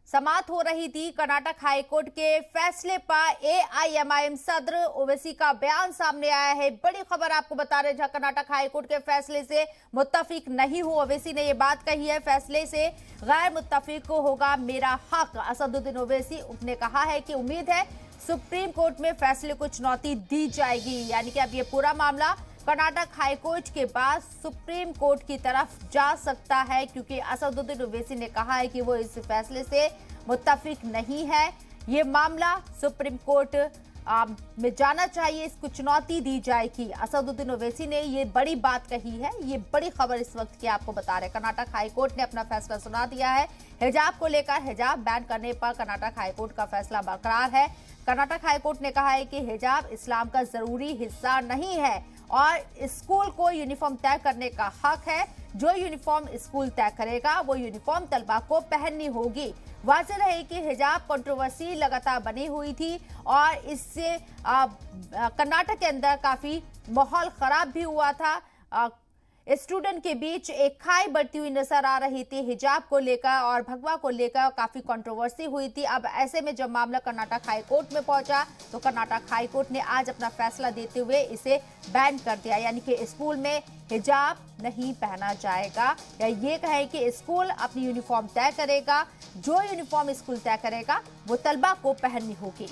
समाप्त हो रही थी। कर्नाटक हाईकोर्ट के फैसले पर एआईएमआईएम सदर ओवैसी का बयान सामने आया है। बड़ी खबर आपको बता रहे हैं, जहां कर्नाटक हाईकोर्ट के फैसले से मुत्तफिक नहीं हूं, ओवैसी ने यह बात कही है। फैसले से गैर मुत्तफिक होगा मेरा हक। असदुद्दीन ओवैसी ने कहा है कि उम्मीद है सुप्रीम कोर्ट में फैसले को चुनौती दी जाएगी, यानी कि अब ये पूरा मामला कर्नाटक हाईकोर्ट के बाद सुप्रीम कोर्ट की तरफ जा सकता है, क्योंकि असदुद्दीन ओवैसी ने कहा है कि वो इस फैसले से मुत्तफिक नहीं है। ये मामला सुप्रीम कोर्ट में जाना चाहिए, इसको चुनौती दी जाएगी। असदुद्दीन ओवैसी ने ये बड़ी बात कही है। ये बड़ी खबर इस वक्त की आपको बता रहे हैं। कर्नाटक हाईकोर्ट ने अपना फैसला सुना दिया है। हिजाब को लेकर हिजाब बैन करने पर कर्नाटक हाईकोर्ट का फैसला बरकरार है। कर्नाटक हाईकोर्ट ने कहा है कि हिजाब इस्लाम का जरूरी हिस्सा नहीं है और स्कूल को यूनिफॉर्म तय करने का हक है। जो यूनिफॉर्म स्कूल तय करेगा वो यूनिफॉर्म तलबा को पहननी होगी। वाज़ेह रहे कि हिजाब कंट्रोवर्सी लगातार बनी हुई थी और इससे कर्नाटक के अंदर काफी माहौल खराब भी हुआ था। स्टूडेंट के बीच एक खाई बढ़ती हुई नजर आ रही थी हिजाब को लेकर और भगवा को लेकर काफी कंट्रोवर्सी हुई थी। अब ऐसे में जब मामला कर्नाटक हाईकोर्ट में पहुंचा तो कर्नाटक हाईकोर्ट ने आज अपना फैसला देते हुए इसे बैन कर दिया, यानी कि स्कूल में हिजाब नहीं पहना जाएगा, या ये कहे कि स्कूल अपनी यूनिफॉर्म तय करेगा। जो यूनिफॉर्म स्कूल तय करेगा वो तलबा को पहननी होगी।